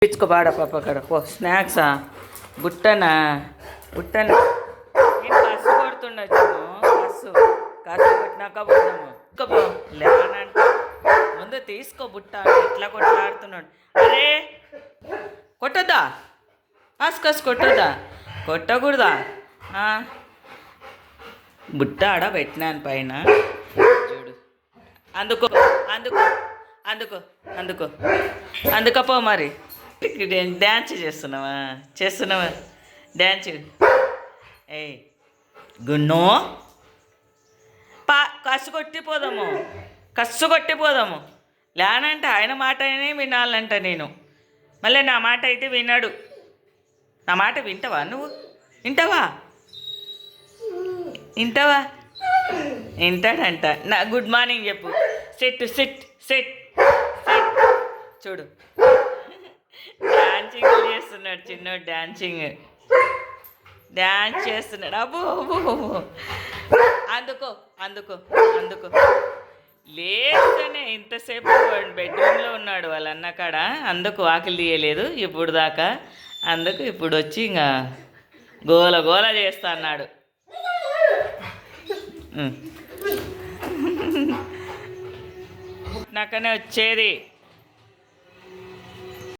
పిచ్చుకోబాడా పాప అక్కడ పో స్నాక్సా బుట్టనా బుట్టనా నేను కసు కొడుతుండొచ్చు కసు కొట్టినాక పోదాము ఇంకపో లేనంటే ముందు తీసుకో బుట్ట ఎట్లా కొట్లాడుతున్నాడు అరే కొట్టొద్దా కసు కొట్టొద్దా కొట్టకూడదా బుట్ట ఆడ పెట్టినాను పైన చూడు అందుకో అందుకో అందుకో అందుకో అందుకపో మరి డ్యాన్స్ చేస్తున్నావా డ్యాన్స్ ఏ గున్నో కసు కొట్టిపోదాము లేనంటే ఆయన మాట అయినా వినాలంట నేను మళ్ళీ నా మాట అయితే విన్నాడు నా మాట వింటావా నువ్వు వింటావా వింటాడంట నా గుడ్ మార్నింగ్ చెప్పు సిట్ సిట్ సిట్ సిట్ చూడు డాన్సింగ్ చేస్తున్నాడు చిన్నోడు డ్యాన్స్ చేస్తున్నాడు అబ్బో అందుకో అందుకో అందుకో లేస్తేనే ఇంతసేపు బెడ్రూమ్లో ఉన్నాడు వాళ్ళ అన్న కాడ అందుకు వాకిలి తీయలేదు ఇప్పుడు దాకా అందుకు ఇప్పుడు వచ్చి ఇంకా గోల గోల చేస్తా అన్నాడు నాకనే వచ్చేది